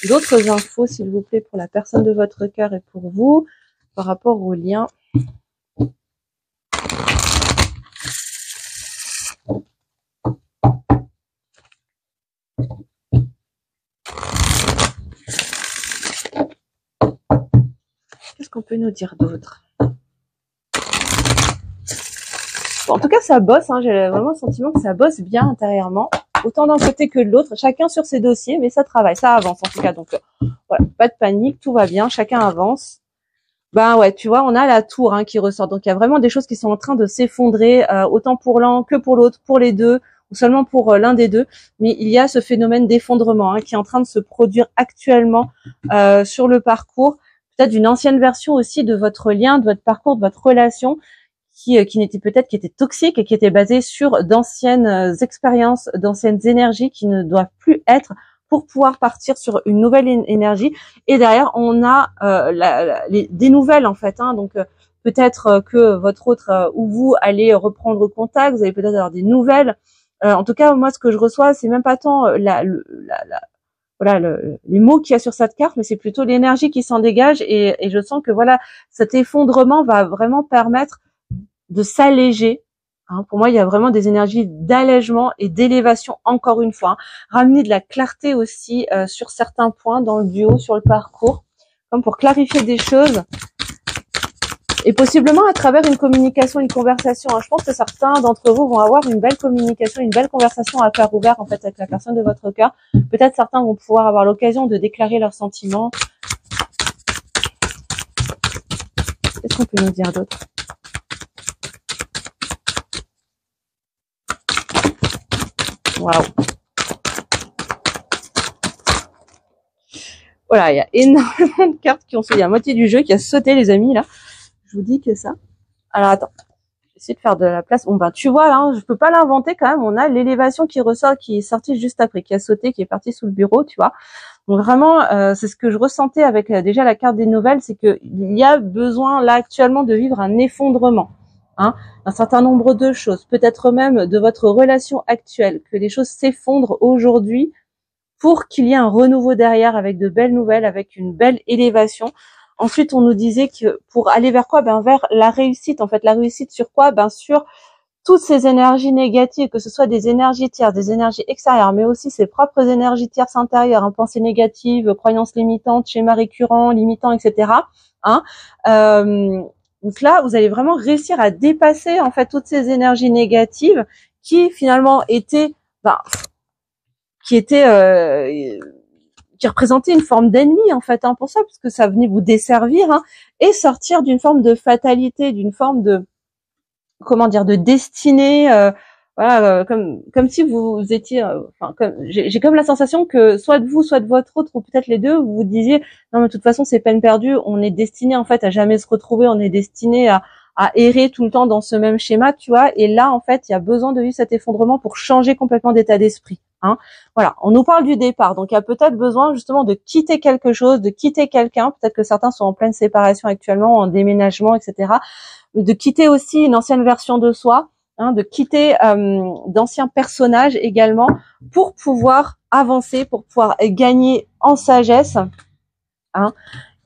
d'autres infos, s'il vous plaît, pour la personne de votre cœur et pour vous par rapport au lien? Qu'est-ce qu'on peut nous dire d'autre? Bon, en tout cas, ça bosse, hein, j'ai vraiment le sentiment que ça bosse bien intérieurement, autant d'un côté que de l'autre, chacun sur ses dossiers, mais ça travaille, ça avance en tout cas. Donc voilà, pas de panique, tout va bien, chacun avance. Ben ouais, tu vois, on a la tour hein, qui ressort. Donc il y a vraiment des choses qui sont en train de s'effondrer, autant pour l'un que pour l'autre, pour les deux, ou seulement pour l'un des deux. Mais il y a ce phénomène d'effondrement hein, qui est en train de se produire actuellement sur le parcours, peut-être d'une ancienne version aussi de votre lien, de votre parcours, de votre relation, qui n'était peut-être, qui était toxique et qui était basée sur d'anciennes expériences, d'anciennes énergies qui ne doivent plus être, pour pouvoir partir sur une nouvelle énergie. Et derrière, on a des nouvelles en fait. Hein, donc peut-être que votre autre ou vous allez reprendre contact, vous allez peut-être avoir des nouvelles. En tout cas, moi, ce que je reçois, c'est même pas tant les mots qu'il y a sur cette carte, mais c'est plutôt l'énergie qui s'en dégage. Et je sens que voilà, cet effondrement va vraiment permettre de s'alléger. Hein, pour moi, il y a vraiment des énergies d'allègement et d'élévation, encore une fois. Hein. Ramener de la clarté aussi sur certains points dans le duo, sur le parcours, comme pour clarifier des choses. Et possiblement à travers une communication, une conversation. Hein. Je pense que certains d'entre vous vont avoir une belle communication, une belle conversation à cœur ouvert en fait avec la personne de votre cœur. Peut-être certains vont pouvoir avoir l'occasion de déclarer leurs sentiments. Qu'est-ce qu'on peut nous dire d'autre? Waouh. Voilà, il y a énormément de cartes qui ont sauté. Il y a la moitié du jeu qui a sauté, les amis, là. Je vous dis que ça. Alors, attends. Je vais essayer de faire de la place. Bon, ben, tu vois, là, je peux pas l'inventer quand même. On a l'élévation qui ressort, qui est sortie juste après, qui a sauté, qui est partie sous le bureau, tu vois. Donc, vraiment, c'est ce que je ressentais avec déjà la carte des nouvelles, c'est que il y a besoin, là, actuellement, de vivre un effondrement. Hein, un certain nombre de choses, peut-être même de votre relation actuelle, que les choses s'effondrent aujourd'hui pour qu'il y ait un renouveau derrière avec de belles nouvelles, avec une belle élévation. Ensuite, on nous disait que pour aller vers quoi? Ben, vers la réussite. En fait, la réussite sur quoi? Ben, sur toutes ces énergies négatives, que ce soit des énergies tierces, des énergies extérieures, mais aussi ses propres énergies tierces intérieures, hein, pensées négatives, croyances limitantes, schémas récurrents, limitants, etc. Hein, donc là, vous allez vraiment réussir à dépasser en fait toutes ces énergies négatives qui finalement étaient, qui représentaient une forme d'ennemi en fait, hein, pour ça, parce que ça venait vous desservir hein, et sortir d'une forme de fatalité, d'une forme de de destinée. Voilà, comme si vous étiez, j'ai comme la sensation que soit de vous, soit de votre autre, ou peut-être les deux, vous vous disiez non mais de toute façon c'est peine perdue, on est destiné en fait à jamais se retrouver, on est destiné à errer tout le temps dans ce même schéma, tu vois. Et là en fait il y a besoin de vivre cet effondrement pour changer complètement d'état d'esprit. Hein. Voilà, on nous parle du départ, donc il y a peut-être besoin justement de quitter quelque chose, de quitter quelqu'un. Peut-être que certains sont en pleine séparation actuellement, en déménagement, etc. De quitter aussi une ancienne version de soi. Hein, de quitter d'anciens personnages également pour pouvoir avancer, pour pouvoir gagner en sagesse hein,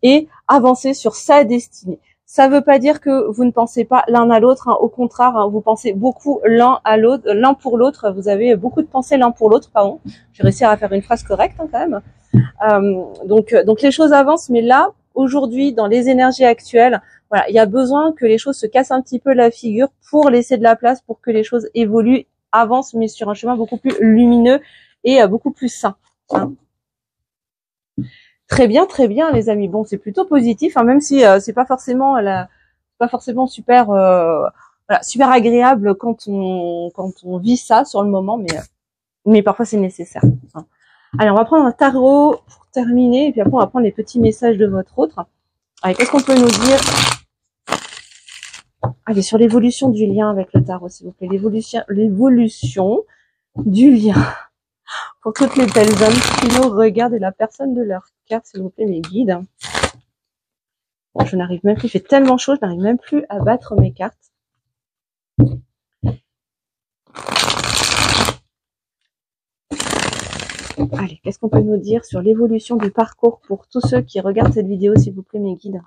et avancer sur sa destinée. Ça ne veut pas dire que vous ne pensez pas l'un à l'autre, hein, au contraire, hein, vous pensez beaucoup l'un à l'autre, l'un pour l'autre, vous avez beaucoup de pensées l'un pour l'autre, pardon. Je vais réussir à faire une phrase correcte hein, quand même. Donc les choses avancent, mais là, aujourd'hui, dans les énergies actuelles, voilà, il y a besoin que les choses se cassent un petit peu la figure pour laisser de la place, pour que les choses évoluent, avancent, mais sur un chemin beaucoup plus lumineux et beaucoup plus sain. Hein. Très bien, les amis. Bon, c'est plutôt positif, hein, même si c'est pas forcément super, super agréable quand on vit ça sur le moment, mais parfois c'est nécessaire. Hein. Allez, on va prendre un tarot pour terminer, et puis après on va prendre les petits messages de votre autre. Allez, qu'est-ce qu'on peut nous dire? Allez, sur l'évolution du lien avec le tarot, s'il vous plaît. L'évolution du lien. Pour toutes les belles âmes qui nous regardent et la personne de leur carte, s'il vous plaît, mes guides. Bon, je n'arrive même plus, il fait tellement chaud, je n'arrive même plus à battre mes cartes. Allez, qu'est-ce qu'on peut nous dire sur l'évolution du parcours pour tous ceux qui regardent cette vidéo, s'il vous plaît, mes guides?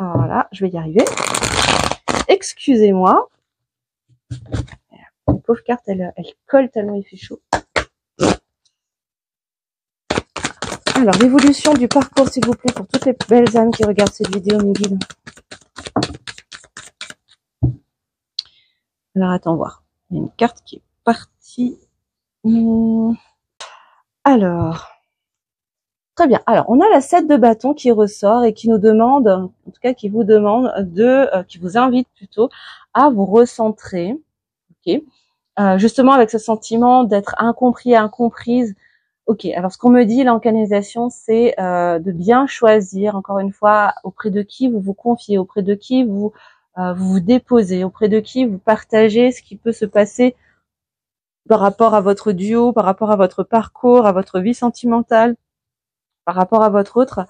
Voilà, je vais y arriver. Excusez-moi. La pauvre carte, elle colle tellement il fait chaud. Alors, l'évolution du parcours, s'il vous plaît, pour toutes les belles âmes qui regardent cette vidéo, mes guides. Alors, attends voir. Il y a une carte qui est partie. Alors, très bien. Alors, on a la 7 de bâton qui ressort et qui nous demande, en tout cas, qui vous demande qui vous invite plutôt à vous recentrer. Ok. Justement, avec ce sentiment d'être incompris et incomprise. Ok. Alors, ce qu'on me dit là en canalisation, c'est de bien choisir, encore une fois, auprès de qui vous vous confiez, auprès de qui vous vous déposez, auprès de qui vous partagez ce qui peut se passer par rapport à votre duo, par rapport à votre parcours, à votre vie sentimentale, par rapport à votre autre,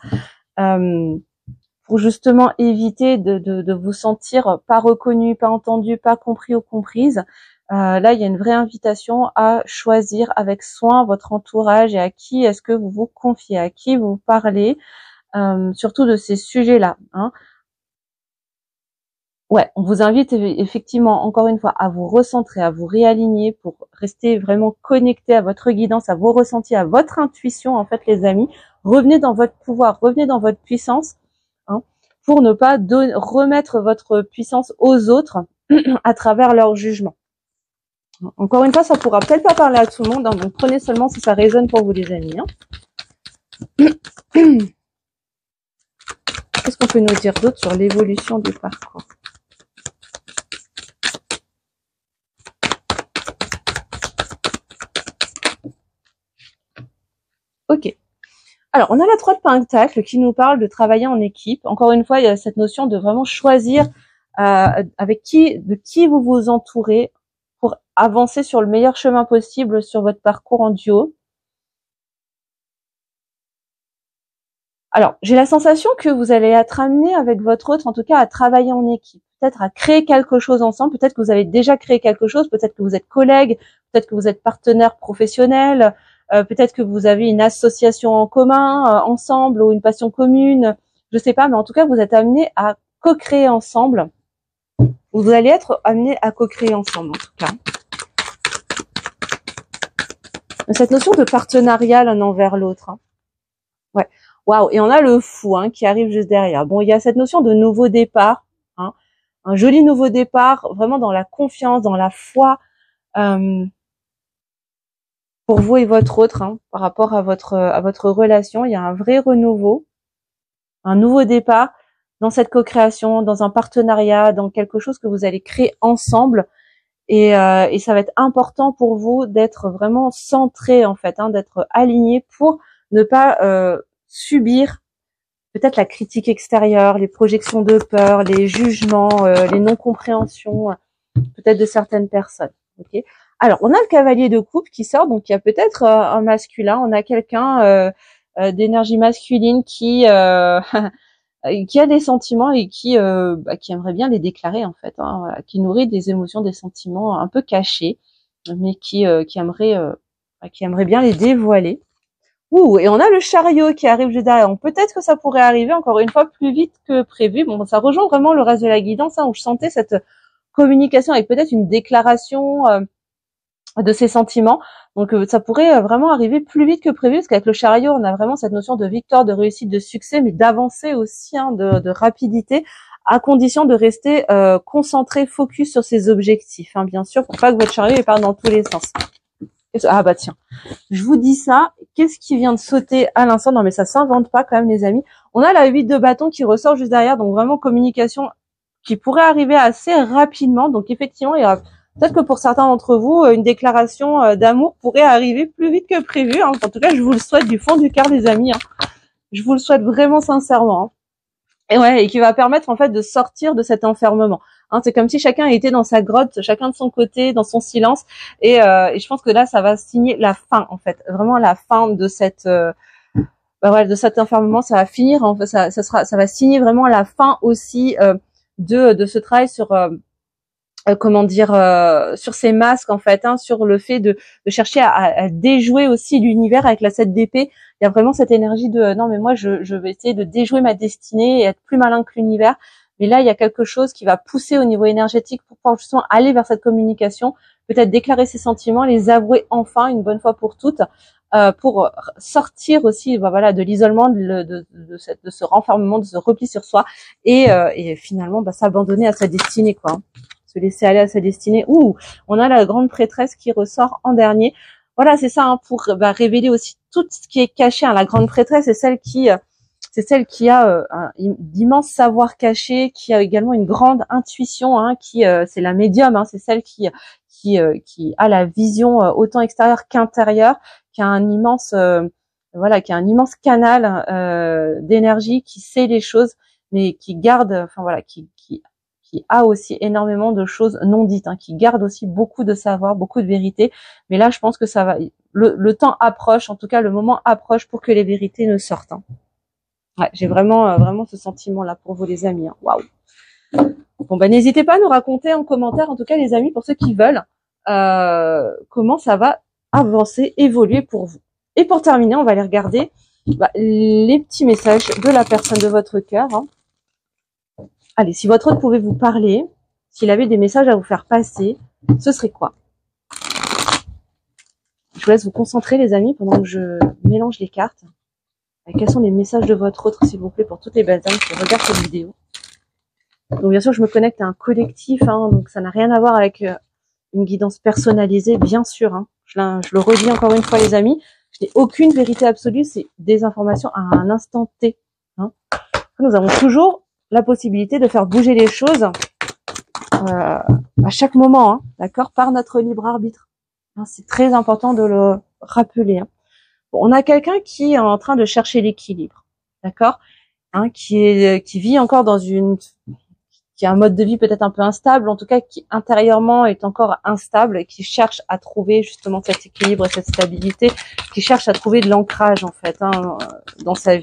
pour justement éviter de vous sentir pas reconnu, pas entendu, pas compris ou comprise. Là, il y a une vraie invitation à choisir avec soin votre entourage et à qui est-ce que vous vous confiez, à qui vous parlez, surtout de ces sujets-là. Hein. Ouais, on vous invite effectivement, encore une fois, à vous recentrer, à vous réaligner pour rester vraiment connecté à votre guidance, à vos ressentis, à votre intuition, en fait, les amis. Revenez dans votre pouvoir, revenez dans votre puissance, hein, pour ne pas remettre votre puissance aux autres à travers leur jugement. Encore une fois, ça pourra peut-être pas parler à tout le monde, hein, donc prenez seulement si ça résonne pour vous, les amis. Hein. Qu'est-ce qu'on peut nous dire d'autre sur l'évolution du parcours ? Ok. Alors, on a la 3 de Pentacle qui nous parle de travailler en équipe. Encore une fois, il y a cette notion de vraiment choisir avec de qui vous vous entourez pour avancer sur le meilleur chemin possible sur votre parcours en duo. Alors, j'ai la sensation que vous allez être amené avec votre autre, en tout cas, à travailler en équipe. Peut-être à créer quelque chose ensemble. Peut-être que vous avez déjà créé quelque chose. Peut-être que vous êtes collègues. Peut-être que vous êtes partenaire professionnel. Peut-être que vous avez une association en commun, ensemble, ou une passion commune, je sais pas, mais en tout cas, vous êtes amenés à co-créer ensemble. Vous allez être amenés à co-créer ensemble, en tout cas. Cette notion de partenariat l'un envers l'autre. Hein. Ouais. Waouh. Et on a le fou hein, qui arrive juste derrière. Bon, il y a cette notion de nouveau départ. Hein. Un joli nouveau départ, vraiment dans la confiance, dans la foi. Pour vous et votre autre, hein, par rapport à votre relation, il y a un vrai renouveau, un nouveau départ dans cette co-création, dans un partenariat, dans quelque chose que vous allez créer ensemble, et ça va être important pour vous d'être vraiment centré en fait, hein, d'être aligné pour ne pas subir peut-être la critique extérieure, les projections de peur, les jugements, les non-compréhensions, peut-être de certaines personnes. Ok. Alors, on a le cavalier de coupe qui sort, donc il y a peut-être un masculin, on a quelqu'un d'énergie masculine qui qui a des sentiments et qui aimerait bien les déclarer en fait, hein, voilà, qui nourrit des émotions, des sentiments un peu cachés, mais qui aimerait bien les dévoiler. Ouh, et on a le chariot qui arrive juste derrière. Peut-être que ça pourrait arriver encore une fois plus vite que prévu. Bon, ça rejoint vraiment le reste de la guidance, hein, où je sentais cette communication avec peut-être une déclaration de ses sentiments. Donc ça pourrait vraiment arriver plus vite que prévu, parce qu'avec le chariot, on a vraiment cette notion de victoire, de réussite, de succès, mais d'avancer aussi, hein, de rapidité, à condition de rester concentré, focus sur ses objectifs, hein, bien sûr, pour pas que votre chariot parte dans tous les sens. Ah bah tiens, je vous dis ça, qu'est-ce qui vient de sauter à l'instant? Non mais ça s'invente pas quand même les amis. On a la 8 de bâton qui ressort juste derrière, donc vraiment communication qui pourrait arriver assez rapidement. Donc effectivement, il y aura peut-être que pour certains d'entre vous, une déclaration d'amour pourrait arriver plus vite que prévu. Hein. En tout cas, je vous le souhaite du fond du cœur, les amis. Hein. Je vous le souhaite vraiment sincèrement. Hein. Et ouais, et qui va permettre en fait de sortir de cet enfermement. Hein, c'est comme si chacun était dans sa grotte, chacun de son côté, dans son silence. Et je pense que là, ça va signer la fin, en fait, vraiment la fin de cette, de cet enfermement. Ça va finir, en fait, ça va signer vraiment la fin aussi de ce travail sur sur ces masques en fait, hein, sur le fait de chercher à déjouer aussi l'univers avec la 7 d'épée. Il y a vraiment cette énergie de non mais moi je vais essayer de déjouer ma destinée et être plus malin que l'univers. Mais là il y a quelque chose qui va pousser au niveau énergétique pour pouvoir justement aller vers cette communication, peut-être déclarer ses sentiments, les avouer enfin une bonne fois pour toutes, pour sortir aussi, bah, voilà, de l'isolement, de ce renfermement, de ce repli sur soi, et finalement bah, s'abandonner à sa destinée, quoi. Se laisser aller à sa destinée. Ouh, on a la grande prêtresse qui ressort en dernier. Voilà, c'est ça, hein, pour bah, révéler aussi tout ce qui est caché. Hein. La grande prêtresse, c'est celle qui a d'immenses savoirs cachés, qui a également une grande intuition, hein, c'est la médium, hein, c'est celle qui a la vision autant extérieure qu'intérieure, qui a un immense qui a un immense canal d'énergie, qui sait les choses, mais qui garde, enfin voilà, qui a aussi énormément de choses non dites, hein, qui garde aussi beaucoup de savoir, beaucoup de vérité. Mais là, je pense que ça va, le temps approche, en tout cas, le moment approche pour que les vérités ne sortent. Hein. Ouais, j'ai vraiment ce sentiment-là pour vous, les amis. Hein. Waouh. Bon, bah, n'hésitez pas à nous raconter en commentaire, en tout cas, les amis, pour ceux qui veulent, comment ça va avancer, évoluer pour vous. Et pour terminer, on va aller regarder les petits messages de la personne de votre cœur. Hein. Allez, si votre hôte pouvait vous parler, s'il avait des messages à vous faire passer, ce serait quoi? Je vous laisse vous concentrer, les amis, pendant que je mélange les cartes. Quels sont les messages de votre hôte, s'il vous plaît, pour toutes les belles âmes qui regardent cette vidéo? Donc, bien sûr, je me connecte à un collectif, hein, donc ça n'a rien à voir avec une guidance personnalisée, bien sûr. Hein. Je le redis encore une fois, les amis, je n'ai aucune vérité absolue, c'est des informations à un instant T. Hein. Nous avons toujours la possibilité de faire bouger les choses à chaque moment, hein, d'accord, par notre libre arbitre. Hein, c'est très important de le rappeler. Hein. Bon, on a quelqu'un qui est en train de chercher l'équilibre, d'accord, hein, qui vit encore qui a un mode de vie peut-être un peu instable, en tout cas qui intérieurement est encore instable et qui cherche à trouver justement cet équilibre et cette stabilité, qui cherche à trouver de l'ancrage en fait, hein, dans sa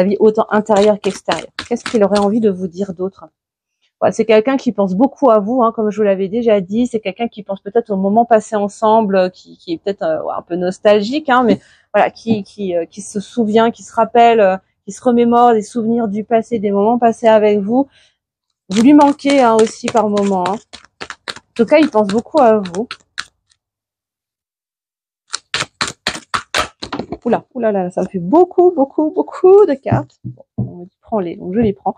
vie autant intérieure qu'extérieure. Qu'est-ce qu'il aurait envie de vous dire d'autre? C'est quelqu'un qui pense beaucoup à vous, hein, comme je vous l'avais déjà dit. C'est quelqu'un qui pense peut-être au moment passé ensemble, qui est peut-être un peu nostalgique, hein, mais voilà, qui se souvient, qui se rappelle, qui se remémore des souvenirs du passé, des moments passés avec vous. Vous lui manquez hein, aussi par moment. Hein. En tout cas, il pense beaucoup à vous. Oula là, ça me fait beaucoup de cartes. Bon, prends-les, donc je les prends.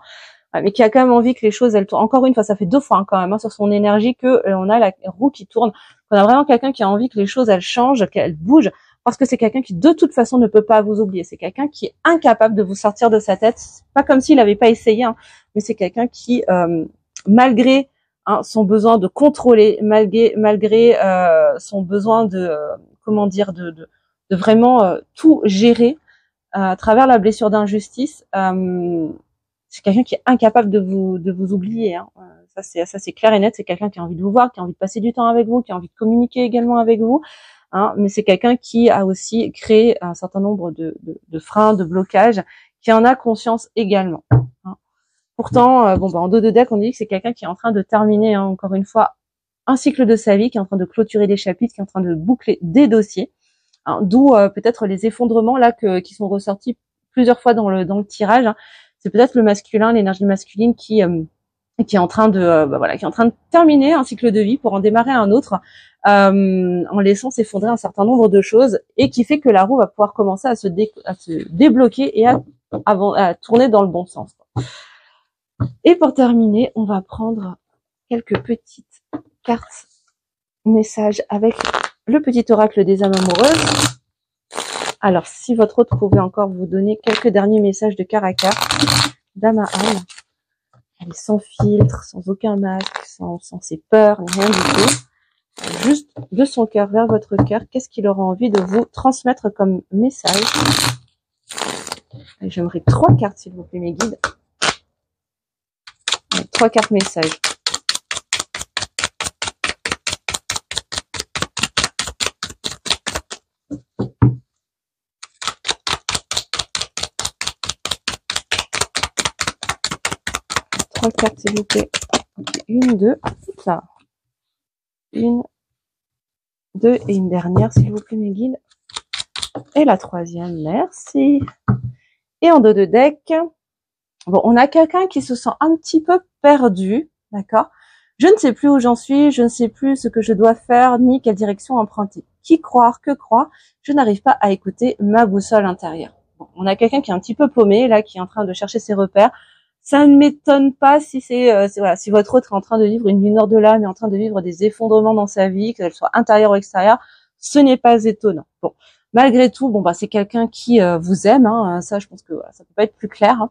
Mais qui a quand même envie que les choses, elles tournent. Encore une fois, ça fait 2 fois hein, quand même hein, sur son énergie que on a la roue qui tourne. On a vraiment quelqu'un qui a envie que les choses, elles changent, qu'elles bougent, parce que c'est quelqu'un qui de toute façon ne peut pas vous oublier. C'est quelqu'un qui est incapable de vous sortir de sa tête. C'est pas comme s'il n'avait pas essayé, hein, mais c'est quelqu'un qui, malgré hein, son besoin de contrôler, malgré son besoin de, de vraiment tout gérer à travers la blessure d'injustice. C'est quelqu'un qui est incapable de vous oublier. Hein. Ça c'est clair et net. C'est quelqu'un qui a envie de vous voir, qui a envie de passer du temps avec vous, qui a envie de communiquer également avec vous. Hein. Mais c'est quelqu'un qui a aussi créé un certain nombre de freins, de blocages, qui en a conscience également. Hein. Pourtant, en dos de deck, on dit que c'est quelqu'un qui est en train de terminer, hein, encore une fois, un cycle de sa vie, qui est en train de clôturer des chapitres, qui est en train de boucler des dossiers. Hein. D'où peut-être les effondrements là qui sont ressortis plusieurs fois dans le tirage. Hein. C'est peut-être le masculin, l'énergie masculine qui est en train de qui est en train de terminer un cycle de vie pour en démarrer un autre, en laissant s'effondrer un certain nombre de choses et qui fait que la roue va pouvoir commencer à se débloquer et à tourner dans le bon sens. Et pour terminer, on va prendre quelques petites cartes messages avec le petit oracle des âmes amoureuses. Alors, si votre hôte pouvait encore vous donner quelques derniers messages de cœur à cœur, d'âme à âme, sans filtre, sans aucun masque, sans ses peurs, rien du tout, juste de son cœur vers votre cœur, qu'est-ce qu'il aura envie de vous transmettre comme message? J'aimerais 3 cartes, s'il vous plaît, mes guides. 3 cartes messages. Cartes s'il vous plaît. Okay. 1, 2, là. 1, 2 et une dernière s'il vous plaît mes guides. Et la 3e, merci. Et en dos de deck, bon, on a quelqu'un qui se sent un petit peu perdu, d'accord. Je ne sais plus où j'en suis, je ne sais plus ce que je dois faire, ni quelle direction emprunter. qui croire, que croire. Je n'arrive pas à écouter ma boussole intérieure. Bon, on a quelqu'un qui est un petit peu paumé, là, qui est en train de chercher ses repères. Ça ne m'étonne pas si voilà, si votre autre est en train de vivre une lueur de l'âme, est en train de vivre des effondrements dans sa vie, qu'elle soit intérieure ou extérieure, ce n'est pas étonnant. Bon, malgré tout, bon, bah, c'est quelqu'un qui vous aime, hein, ça, je pense que voilà, ça peut pas être plus clair, hein.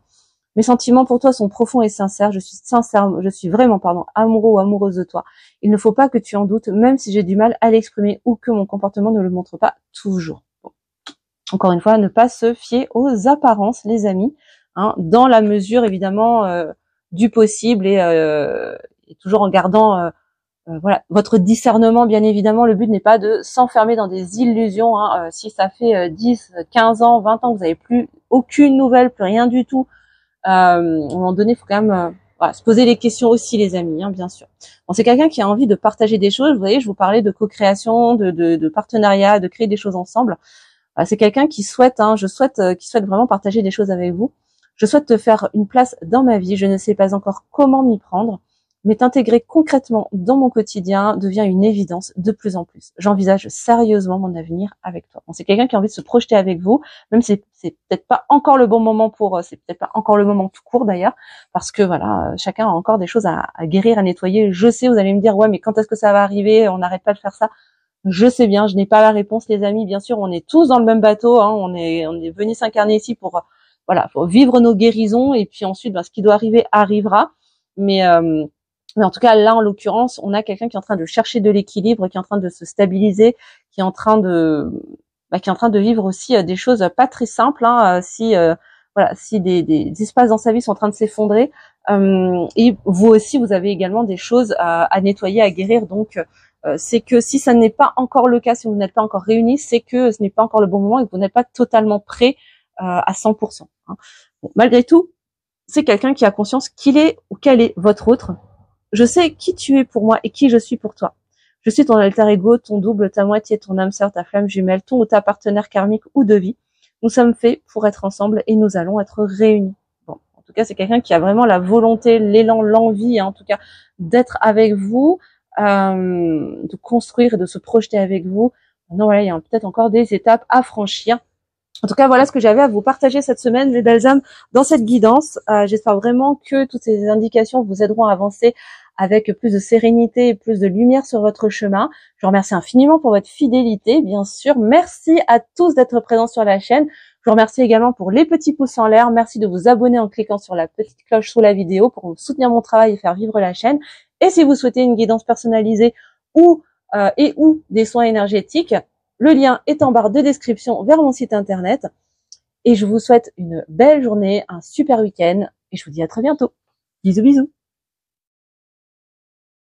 Mes sentiments pour toi sont profonds et sincères. Je suis vraiment, amoureux ou amoureuse de toi. Il ne faut pas que tu en doutes, même si j'ai du mal à l'exprimer ou que mon comportement ne le montre pas toujours. Bon. Encore une fois, ne pas se fier aux apparences, les amis, hein, dans la mesure évidemment du possible et toujours en gardant voilà, votre discernement, bien évidemment. Le but n'est pas de s'enfermer dans des illusions, hein. Si ça fait 10, 15 ans, 20 ans que vous n'avez plus aucune nouvelle, plus rien du tout, à un moment donné, il faut quand même voilà, se poser les questions aussi, les amis, hein, bien sûr. Bon, c'est quelqu'un qui a envie de partager des choses. Vous voyez, je vous parlais de co-création, de partenariat, de créer des choses ensemble. C'est quelqu'un qui souhaite, hein, qui souhaite vraiment partager des choses avec vous. Je souhaite te faire une place dans ma vie. Je ne sais pas encore comment m'y prendre, mais t'intégrer concrètement dans mon quotidien devient une évidence de plus en plus. J'envisage sérieusement mon avenir avec toi. Bon, c'est quelqu'un qui a envie de se projeter avec vous, même si c'est peut-être pas encore le bon moment c'est peut-être pas encore le moment tout court d'ailleurs, parce que voilà, chacun a encore des choses à guérir, à nettoyer. Je sais, vous allez me dire, ouais, mais quand est-ce que ça va arriver? On n'arrête pas de faire ça. Je sais bien, je n'ai pas la réponse, les amis. Bien sûr, on est tous dans le même bateau, hein. On est venus s'incarner ici pour, voilà, pour vivre nos guérisons, et puis ensuite, ben, ce qui doit arriver arrivera. Mais en tout cas, là, en l'occurrence, on a quelqu'un qui est en train de chercher de l'équilibre, qui est en train de se stabiliser, qui est en train de vivre aussi des choses pas très simples, hein, voilà, si des espaces dans sa vie sont en train de s'effondrer, et vous aussi, vous avez également des choses à nettoyer, à guérir. Donc, c'est que si ça n'est pas encore le cas, si vous n'êtes pas encore réunis, c'est que ce n'est pas encore le bon moment et que vous n'êtes pas totalement prêt à 100%. Hein. Bon, malgré tout, c'est quelqu'un qui a conscience qu'il est ou qu'elle est votre autre. Je sais qui tu es pour moi et qui je suis pour toi. Je suis ton alter ego, ton double, ta moitié, ton âme sœur, ta flamme jumelle, ton ou ta partenaire karmique ou de vie. Nous sommes faits pour être ensemble et nous allons être réunis. Bon, en tout cas, c'est quelqu'un qui a vraiment la volonté, l'élan, l'envie, hein, en tout cas, d'être avec vous, de construire et de se projeter avec vous. Maintenant, voilà, il y a peut-être encore des étapes à franchir. En tout cas, voilà ce que j'avais à vous partager cette semaine, mes belles âmes, dans cette guidance. J'espère vraiment que toutes ces indications vous aideront à avancer avec plus de sérénité et plus de lumière sur votre chemin. Je vous remercie infiniment pour votre fidélité, bien sûr. Merci à tous d'être présents sur la chaîne. Je vous remercie également pour les petits pouces en l'air. Merci de vous abonner en cliquant sur la petite cloche sous la vidéo pour soutenir mon travail et faire vivre la chaîne. Et si vous souhaitez une guidance personnalisée ou des soins énergétiques, le lien est en barre de description vers mon site internet. Et je vous souhaite une belle journée, un super week-end. Et je vous dis à très bientôt. Bisous, bisous.